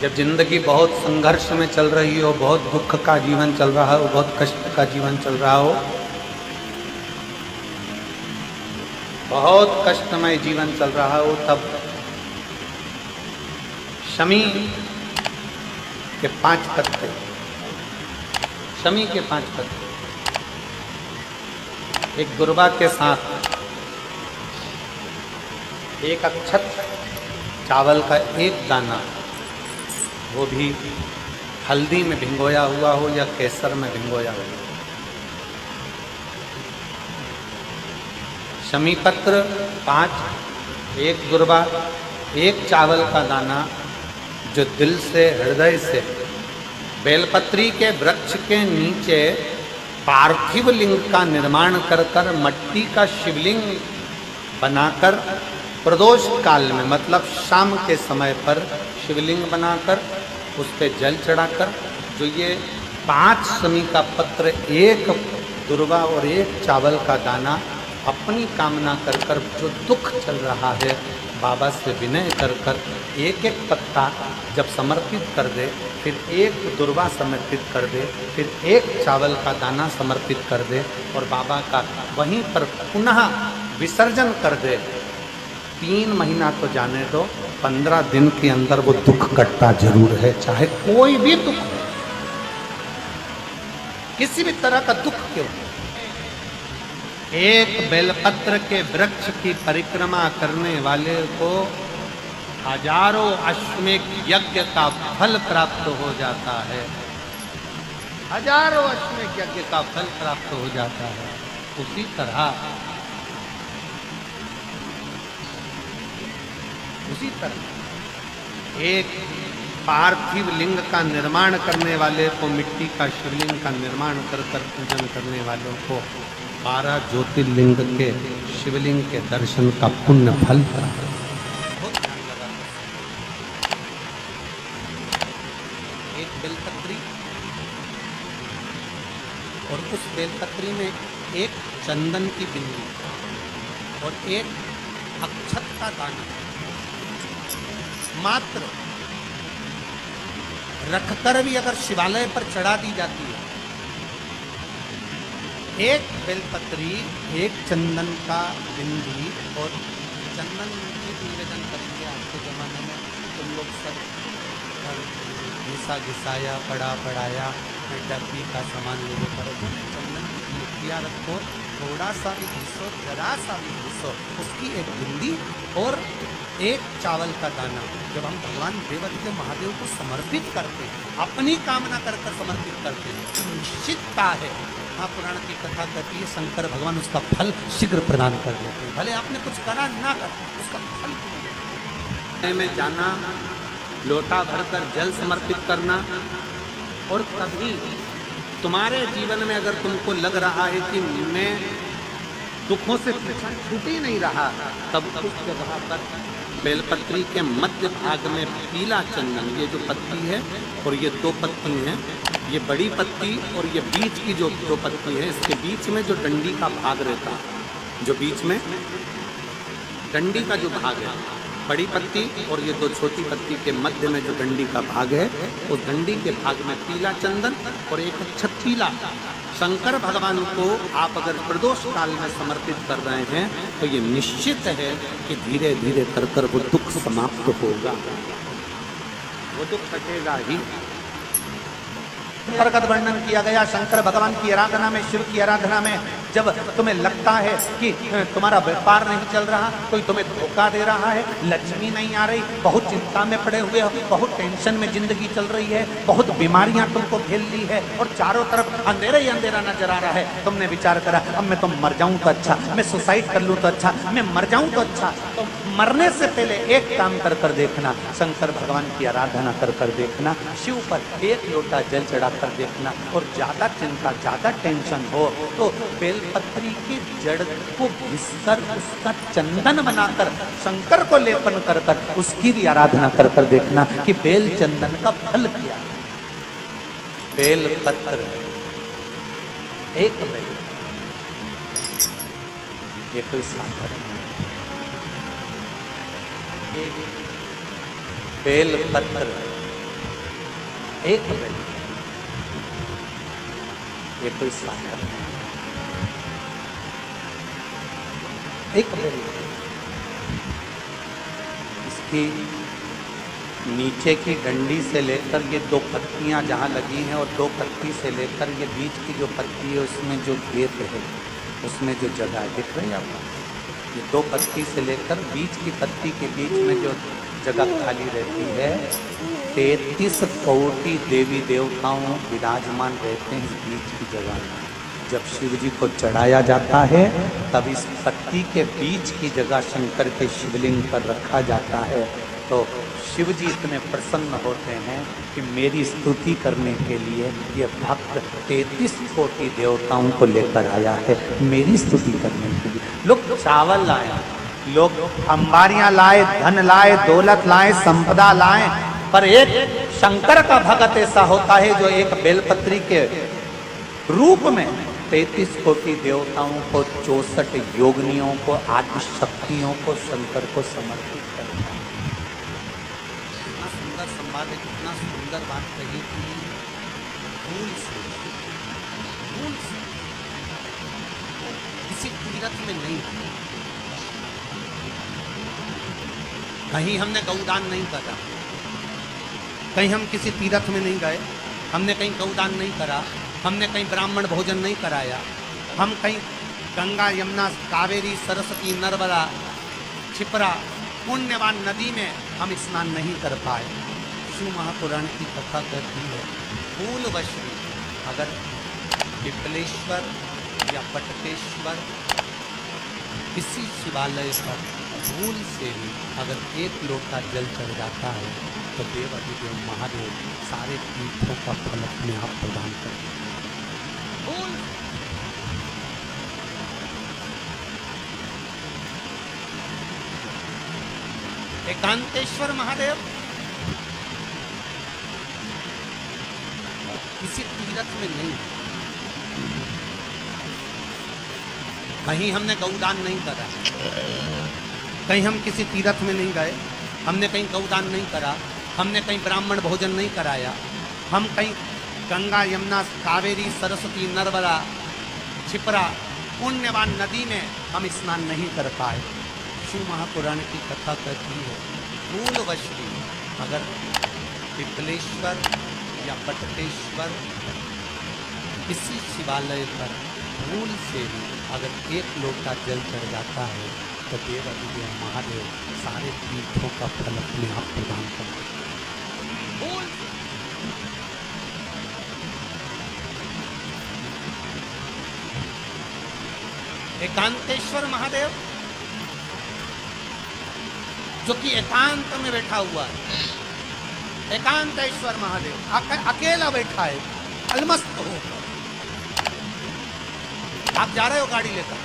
जब जिंदगी बहुत संघर्ष में चल रही हो, बहुत दुख का जीवन चल रहा हो, बहुत कष्ट का जीवन चल रहा हो, बहुत कष्टमय जीवन चल रहा हो, तब शमी के 5 पत्ते, शमी के 5 पत्ते एक दुर्वा के साथ एक अक्षत चावल का एक दाना, वो भी हल्दी में भिंगोया हुआ हो या केसर में भिंगोया हुआ। शमी पत्र 5, एक दुर्वा, एक चावल का दाना, जो दिल से हृदय से बेलपत्री के वृक्ष के नीचे पार्थिव लिंग का निर्माण कर कर मट्टी का शिवलिंग बनाकर प्रदोष काल में, मतलब शाम के समय पर शिवलिंग बनाकर उस पर जल चढ़ाकर, जो ये 5 शमी का पत्र, एक दुर्वा और एक चावल का दाना, अपनी कामना कर कर जो दुख चल रहा है बाबा से विनय कर कर एक एक पत्ता जब समर्पित कर दे, फिर एक दुर्वा समर्पित कर दे, फिर एक चावल का दाना समर्पित कर दे और बाबा का वहीं पर पुनः विसर्जन कर दे, 3 महीना तो जाने दो, 15 दिन के अंदर वो दुख कटता जरूर है, चाहे कोई भी दुख हो, किसी भी तरह का दुख क्यों। एक बेलपत्र के वृक्ष की परिक्रमा करने वाले को हजारों अश्वमेध यज्ञ का फल प्राप्त हो जाता है, हजारों अश्वमेध यज्ञ का फल प्राप्त हो जाता है। उसी तरह एक पार्थिव लिंग का निर्माण करने वाले को, मिट्टी का शिवलिंग का निर्माण कर कर पूजन करने वालों को 12 ज्योतिर्लिंग के शिवलिंग के दर्शन का पुण्य फल प्राप्त। एक बेलपत्री और उस बेलपत्री में एक चंदन की बिंदी और एक अक्षत का दाना मात्र रखकर भी अगर शिवालय पर चढ़ा दी जाती है, एक बेलपत्री, एक चंदन का बिंदी और चंदन की निवेदन करेंगे। आज के जमाने में तुम लोग सब घिसा घिसाया, पड़ा पड़ाया, डब्बी का सामान ले करो, चंदन की मुठियाँ रखो, थोड़ा सा भी घिसो, जरा सा भी घिसो, उसकी एक बिंदी और एक चावल का दाना जब हम भगवान देवादिदेव महादेव को समर्पित करते हैं, अपनी कामना कर कर समर्पित करते हैं, तो निश्चितता है, महापुराण की कथा कहती है, शंकर भगवान उसका फल शीघ्र प्रदान कर देते हैं। भले आपने कुछ करा ना कर, उसका फल में जाना, लोटा भरकर जल समर्पित करना। और कभी तुम्हारे जीवन में अगर तुमको लग रहा है कि मैं दुखों से छूट ही नहीं रहा, तब उस जगह पर बेलपत्री के मध्य भाग में पीला चंदन, ये जो पत्ती है और ये 2 पत्ती हैं, ये बड़ी पत्ती और ये बीच की जो 2 पत्ती है, इसके बीच में जो डंडी का भाग रहता है, जो बीच में डंडी का जो भाग है, बड़ी पत्ती और ये 2 छोटी पत्ती के मध्य में जो डंडी का भाग है, उस डंडी के भाग में पीला चंदन और एक अक्षत पीला। शंकर भगवान को आप अगर प्रदोष काल में समर्पित कर रहे हैं तो ये निश्चित है कि धीरे धीरे कर कर वो दुख समाप्त होगा, वो दुख कटेगा ही। प्रकट वर्णन किया गया शंकर भगवान की आराधना में, शिव की आराधना में, जब तुम्हें लगता है कि तुम्हारा व्यापार नहीं चल रहा, कोई तुम्हें धोखा दे रहा है, लक्ष्मी नहीं आ रही, बहुत चिंता में पड़े हुए हो, बहुत टेंशन में जिंदगी चल रही है, बहुत बीमारियां तुमको घेर ली है और चारों तरफ अंधेरा ही अंधेरा नजर आ रहा है, तुमने विचार करा अब मैं तो मर जाऊं तो अच्छा, मैं सुसाइड कर लूं तो अच्छा, मैं मर जाऊं तो अच्छा। तो मरने से पहले एक काम कर कर देखना, शंकर भगवान की आराधना कर कर देखना, शिव पर एक लोटा जल चढ़ा कर देखना, और ज्यादा चिंता, ज्यादा टेंशन हो तो बेलपत्री की जड़ को घिसकर उसका चंदन बनाकर शंकर को लेपन कर कर उसकी भी आराधना कर कर देखना कि बेल चंदन का फल क्या। बेलपत्र एक बेल, ये कोई साधारण बेलपत्र एक बेल, ये कोई सागर नहीं, एक बेल। इसकी नीचे की डंडी से लेकर ये दो पत्तियां जहाँ लगी हैं और दो पत्ती से लेकर ये बीच की जो पत्ती है उसमें जो गेप है, उसमें जो जगह दिख रही है आपको, ये दो पत्ती से लेकर बीच की पत्ती के बीच में जो जगह खाली रहती है, 33 कोटि देवी देवताओं विराजमान रहते हैं इस बीच की जगह में। जब शिव जी को चढ़ाया जाता है तब इस पत्ती के बीच की जगह शंकर के शिवलिंग पर रखा जाता है। तो शिव जी इतने प्रसन्न होते हैं कि मेरी स्तुति करने के लिए ये भक्त 33 कोटि देवताओं को लेकर आया है, मेरी स्तुति करने के लिए। लोग चावल लाए, लोग अंबारियां लाए, धन लाए, दौलत लाए, संपदा लाए, पर एक शंकर का भक्त ऐसा होता है जो एक बेलपत्री के रूप में 33 कोटि देवताओं को, 64 योगिनियों को, आदि शक्तियों को शंकर को समर्पित करता है। कितना सुंदर संवाद है, कितना सुंदर बात कही कि फूल से किसी तीरथ में नहीं, कहीं हमने गौदान नहीं करा, कहीं हम किसी तीर्थ में नहीं गए, हमने कहीं गौदान नहीं करा, हमने कहीं ब्राह्मण भोजन नहीं कराया, हम कहीं गंगा यमुना कावेरी सरस्वती नर्मदा छिपरा पुण्यवान नदी में हम स्नान नहीं कर पाए। शिव महापुराण की कथा कहती है फूलवश्री अगर पिपलेश्वर या पटकेश्वर किसी शिवालय पर भूल से भी अगर एक लोटा जल चढ़ जाता है तो देवाधिदेव महादेव सारे तीर्थों का फल अपने आप प्रदान करते हैं। एकांतेश्वर महादेव किसी तीर्थ में नहीं, कहीं हमने गौदान नहीं करा, कहीं हम किसी तीर्थ में नहीं गए, हमने कहीं गौदान नहीं करा, हमने कहीं ब्राह्मण भोजन नहीं कराया, हम कहीं गंगा यमुना कावेरी सरस्वती नर्मदा छिपरा पुण्यवान नदी में हम स्नान नहीं कर पाए। शिव महापुराण की कथा कहती है फूलवश्री अगर पिपलेश्वर या पटकेश्वर किसी शिवालय पर भूल से भी अगर एक लोटा जल चढ़ जाता है तो देवाधिदेव महादेव सारे तीर्थों का फल अपने आप प्रदान करते हैं। एकांतेश्वर महादेव जो कि एकांत में बैठा हुआ है, एकांतेश्वर महादेव अकेला बैठा है, अलमस्त हो। आप जा रहे हो गाड़ी लेकर,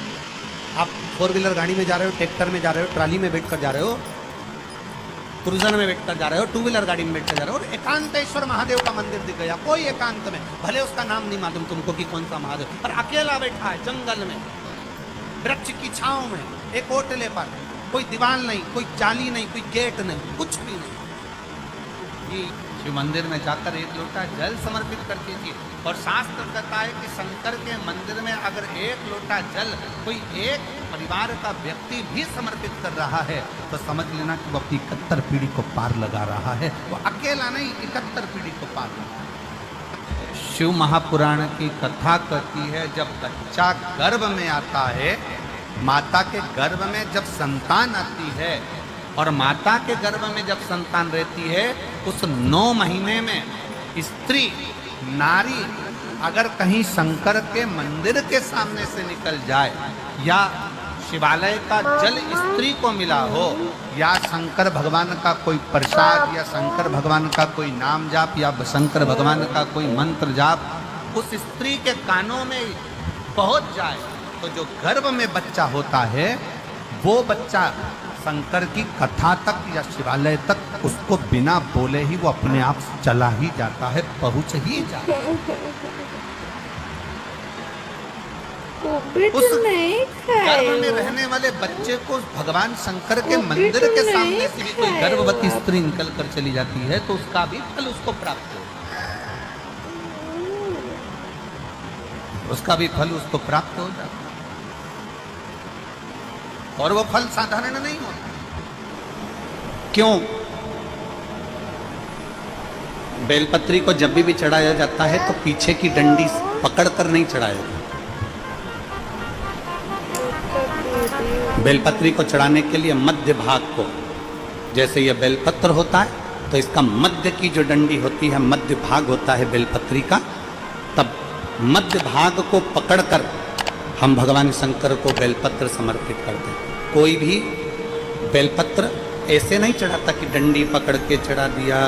आप 4 व्हीलर गाड़ी में जा रहे हो, ट्रैक्टर में जा रहे हो, ट्राली में बैठकर जा रहे हो, क्रूजर में बैठकर जा रहे हो, 2 व्हीलर गाड़ी में बैठकर जा रहे हो और एकांतेश्वर महादेव का मंदिर दिख गया, कोई एकांत में, भले उसका नाम नहीं मालूम तुमको कि कौन सा महादेव, पर अकेला बैठा है जंगल में, वृक्ष की छांव में, एक ओटले पर, कोई दीवार नहीं, कोई जाली नहीं, कोई गेट नहीं, कुछ भी नहीं। शिव मंदिर में जाकर एक लोटा जल समर्पित कर दीजिए। और शास्त्र कहता है कि शंकर के मंदिर में अगर एक लोटा जल कोई एक परिवार का व्यक्ति भी समर्पित कर रहा है तो समझ लेना कि वो अपनी 71 पीढ़ी को पार लगा रहा है। वो अकेला नहीं, 71 पीढ़ी को पार लगा। शिव महापुराण की कथा कहती है जब बच्चा गर्भ में आता है, माता के गर्भ में जब संतान आती है और माता के गर्भ में जब संतान रहती है, उस 9 महीने में स्त्री नारी अगर कहीं शंकर के मंदिर के सामने से निकल जाए या शिवालय का जल स्त्री को मिला हो या शंकर भगवान का कोई प्रसाद या शंकर भगवान का कोई नाम जाप या शंकर भगवान का कोई मंत्र जाप उस स्त्री के कानों में पहुंच जाए तो जो गर्भ में बच्चा होता है वो बच्चा शंकर की कथा तक या शिवालय तक उसको बिना बोले ही वो अपने आप चला ही जाता है, पहुंच ही जाता है। उस गर्भ में रहने वाले बच्चे को भगवान शंकर के मंदिर के सामने से भी कोई गर्भवती स्त्री निकल कर चली जाती है तो उसका भी फल उसको प्राप्त हो। उसका भी फल उसको प्राप्त हो जाता है। और वो फल साधारण नहीं होता। क्यों? बेलपत्री को जब भी चढ़ाया जाता है तो पीछे की डंडी पकड़कर नहीं चढ़ाया जाता। बेलपत्री को चढ़ाने के लिए मध्य भाग को, जैसे यह बेलपत्र होता है तो इसका मध्य की जो डंडी होती है, मध्य भाग होता है बेलपत्री का, तब मध्य भाग को पकड़कर हम भगवान शंकर को बेलपत्र समर्पित करते हैं। कोई भी बेलपत्र ऐसे नहीं चढ़ाता कि डंडी पकड़ के चढ़ा दिया,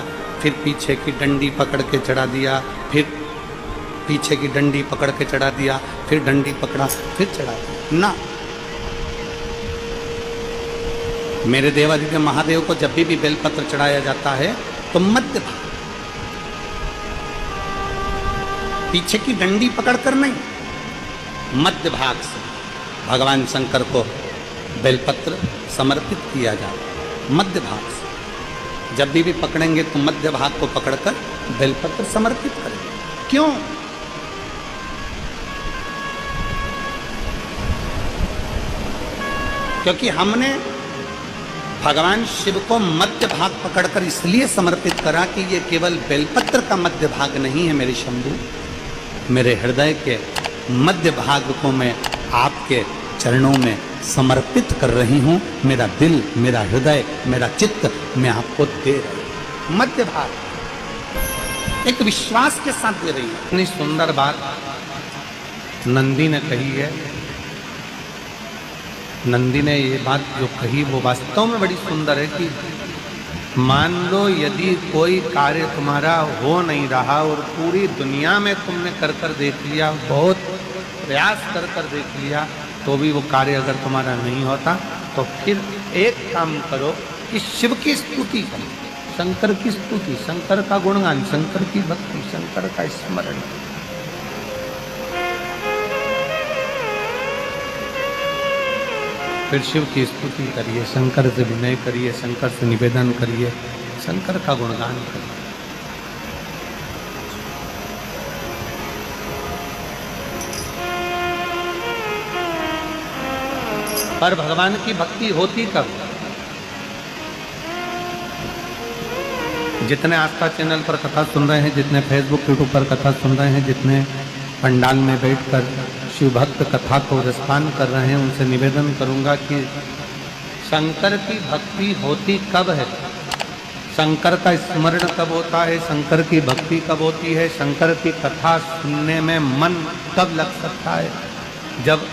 फिर पीछे की डंडी पकड़ के चढ़ा दिया, फिर पीछे की डंडी पकड़ के चढ़ा दिया, फिर डंडी पकड़ा, फिर चढ़ा दिया ना। मेरे देवादिदेव महादेव को जब भी बेलपत्र चढ़ाया जाता है तो मध्य भाग, पीछे की डंडी पकड़कर नहीं, मध्य भाग से भगवान शंकर को बेलपत्र समर्पित किया जाता है। मध्य भाग से जब भी पकड़ेंगे तो मध्य भाग को पकड़कर बेलपत्र समर्पित करेंगे। क्यों? क्योंकि हमने भगवान शिव को मध्य भाग पकड़कर इसलिए समर्पित करा कि ये केवल बेलपत्र का मध्य भाग नहीं है मेरे शंभू, मेरे हृदय के मध्य भाग को मैं आपके चरणों में समर्पित कर रही हूँ। मेरा दिल, मेरा हृदय, मेरा चित्त मैं आपको दे रही हूँ। मध्य भाग एक विश्वास के साथ दे रही हूँ। इतनी सुंदर बात नंदी ने कही है। नंदी ने ये बात जो कही वो वास्तव में बड़ी सुंदर है कि मान लो यदि कोई कार्य तुम्हारा हो नहीं रहा और पूरी दुनिया में तुमने कर कर देख लिया, बहुत प्रयास कर कर देख लिया, तो भी वो कार्य अगर तुम्हारा नहीं होता तो फिर एक काम करो कि शिव की स्तुति करो, शंकर की स्तुति, शंकर का गुणगान, शंकर की भक्ति, शंकर का स्मरण। फिर शिव की स्तुति करिए, शंकर से विनय करिए, शंकर से निवेदन करिए, शंकर का गुणगान करिए। पर भगवान की भक्ति होती कब? जितने आस्था चैनल पर कथा सुन रहे हैं, जितने फेसबुक यूट्यूब पर कथा सुन रहे हैं, जितने पंडाल में बैठकर शिव भक्त कथा को रसपान कर रहे हैं, उनसे निवेदन करूंगा कि शंकर की भक्ति होती कब है? शंकर का स्मरण कब होता है? शंकर की भक्ति कब होती है? शंकर की कथा सुनने में मन कब लग सकता है? जब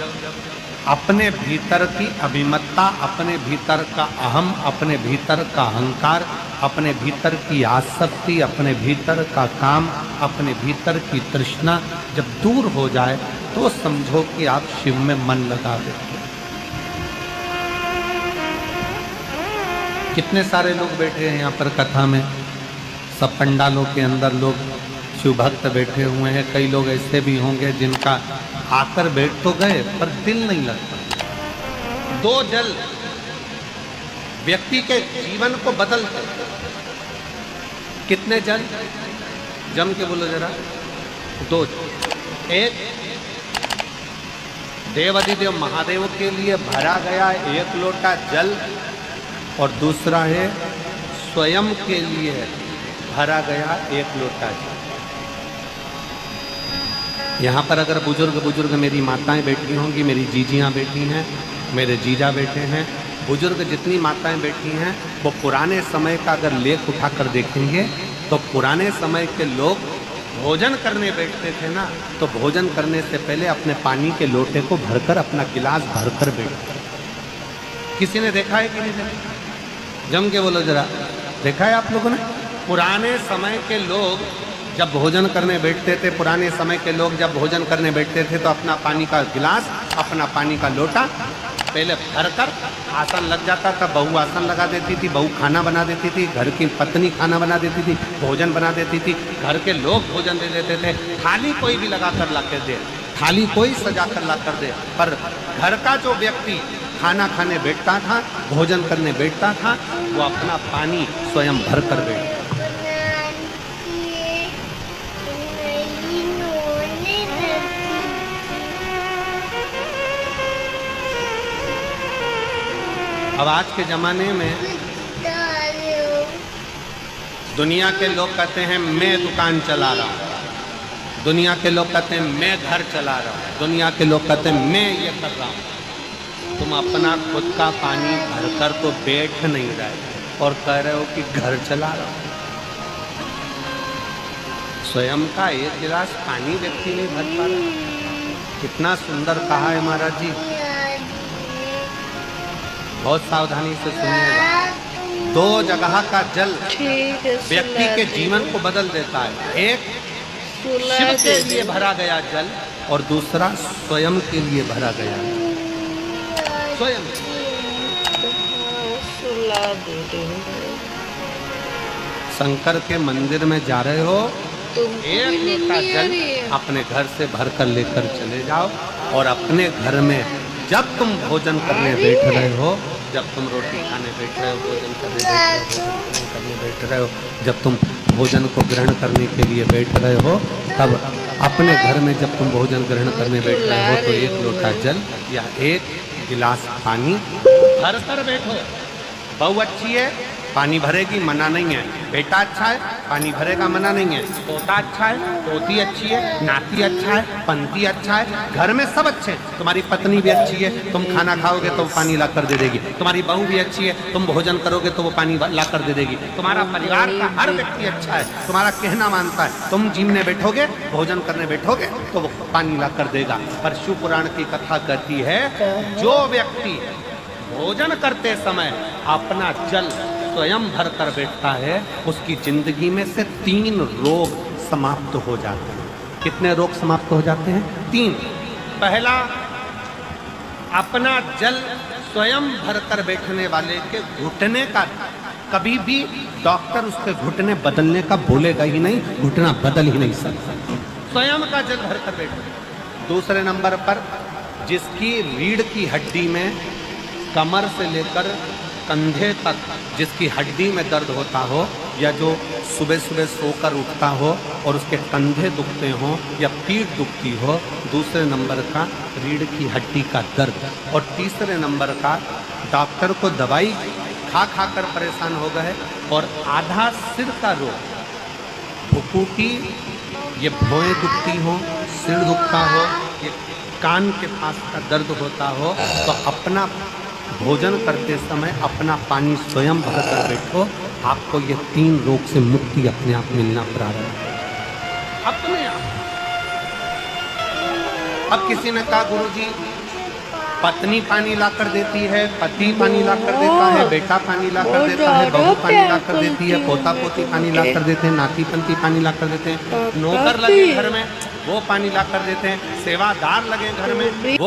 अपने भीतर की अभिमत्ता, अपने भीतर का अहम, अपने भीतर का अहंकार, अपने भीतर की आसक्ति, अपने भीतर का काम, अपने भीतर की तृष्णा जब दूर हो जाए तो समझो कि आप शिव में मन लगा देते। कितने सारे लोग बैठे हैं यहाँ पर कथा में, सब पंडालों के अंदर लोग शिव भक्त बैठे हुए हैं। कई लोग ऐसे भी होंगे जिनका आकर बैठ तो गए पर दिल नहीं लगता। दो जल व्यक्ति के जीवन को बदलते। कितने जल? जम के बोलो जरा। दो जल। एक देवादिदेव महादेव के लिए भरा गया एक लोटा जल और दूसरा है स्वयं के लिए भरा गया एक लोटा जल। यहाँ पर अगर बुजुर्ग मेरी माताएं बैठी होंगी, मेरी जीजियाँ बैठी हैं, मेरे जीजा बैठे हैं, बुजुर्ग जितनी माताएं बैठी हैं, वो पुराने समय का अगर लेख उठाकर देखेंगे तो पुराने समय के लोग भोजन करने बैठते थे ना, तो भोजन करने से पहले अपने पानी के लोटे को भरकर, अपना गिलास भरकर बैठते। किसी ने देखा है कि नहीं देखा? जम के बोलो जरा, देखा है आप लोगों ने? पुराने समय के लोग जब भोजन करने बैठते थे, पुराने समय के लोग जब भोजन करने बैठते थे तो अपना पानी का गिलास, अपना पानी का लोटा पहले भरकर आसन लग जाता था। बहू आसन लगा देती थी, बहू खाना बना देती थी, घर की पत्नी खाना बना देती थी, भोजन बना देती थी, घर के लोग भोजन दे देते थे। थाली कोई भी लगा कर ला कर दे, थाली कोई सजा कर ला कर दे, पर घर का जो व्यक्ति खाना खाने बैठता था, भोजन करने बैठता था, वो अपना पानी स्वयं भर कर बैठता। अब आज के ज़माने में दुनिया के लोग कहते हैं मैं दुकान चला रहा हूँ, दुनिया के लोग कहते हैं मैं घर चला रहा हूँ, दुनिया के लोग कहते हैं मैं ये कर रहा हूँ। तुम अपना खुद का पानी भरकर तो बैठ नहीं रहे और कह रहे हो कि घर चला रहा हूँ। स्वयं का एक गिलास पानी व्यक्ति नहीं भर पा रहा। कितना सुंदर कहा है महाराज जी, बहुत सावधानी से सुनिएगा। 2 जगह का जल व्यक्ति के जीवन को बदल देता है। एक शिव के लिए भरा गया जल और दूसरा स्वयं के लिए भरा गया जल। स्वयं शंकर के मंदिर में जा रहे हो, एक लोटा जल अपने घर से भरकर लेकर चले जाओ और अपने घर में जब तुम भोजन करने बैठ रहे हो, जब तुम रोटी खाने बैठ रहे हो, भोजन करने बैठ रहे हो, जब तुम भोजन को ग्रहण करने के लिए बैठ रहे हो, तब अपने घर में जब तुम भोजन ग्रहण करने बैठ रहे हो तो एक लोटा जल या एक गिलास पानी भर कर बैठो। बहू अच्छी है, पानी भरेगी, मना नहीं है। बेटा अच्छा है, पानी भरेगा, मना नहीं है। पोता अच्छा है, पोती अच्छी है, नाती अच्छा है, पंती अच्छा है, घर में सब अच्छे हैं। तुम्हारी पत्नी भी अच्छी है, तुम खाना खाओगे तो वो पानी ला कर दे देगी। तुम्हारी बहू भी अच्छी है, तुम भोजन करोगे तो वो पानी ला कर दे देगी। तुम्हारा परिवार का हर व्यक्ति अच्छा है, तुम्हारा कहना मानता है। तुम जिमने बैठोगे, भोजन करने बैठोगे तो वो पानी ला कर देगा। पर शिव पुराण की कथा कहती है, जो व्यक्ति भोजन करते समय अपना जल स्वयं भर कर बैठता है, उसकी जिंदगी में से 3 रोग समाप्त हो जाते हैं। कितने रोग समाप्त हो जाते हैं? 3। पहला, अपना जल स्वयं भर कर बैठने वाले के घुटने का कभी भी डॉक्टर उसके घुटने बदलने का बोलेगा ही नहीं, घुटना बदल ही नहीं सकता। स्वयं का जल भर कर बैठो। दूसरे नंबर पर, जिसकी रीढ़ की हड्डी में कमर से लेकर कंधे तक जिसकी हड्डी में दर्द होता हो, या जो सुबह सुबह सोकर उठता हो और उसके कंधे दुखते हों या पीठ दुखती हो। दूसरे नंबर का रीढ़ की हड्डी का दर्द। और तीसरे नंबर का डॉक्टर को दवाई खा खा कर परेशान हो गए और आधा सिर का रोग, भुकुटी, ये भौएं दुखती हो, सिर दुखता हो, ये कान के पास का दर्द होता हो, तो अपना भोजन करते समय अपना पानी स्वयं भर कर बैठो। आपको ये 3 रोग से मुक्ति अपने आप मिलना प्रारंभ है, अपने आप। अब किसी ने कहा, गुरुजी पत्नी पानी ला कर देती है, पति पानी ला कर देता है, बेटा पानी ला कर देता है, बहू पानी ला कर देती है, पोता पोती पानी ला कर देते हैं, नाती पंती पानी ला कर देते हैं, नौकर लगे घर में वो पानी ला कर देते हैं, सेवादार लगे घर में वो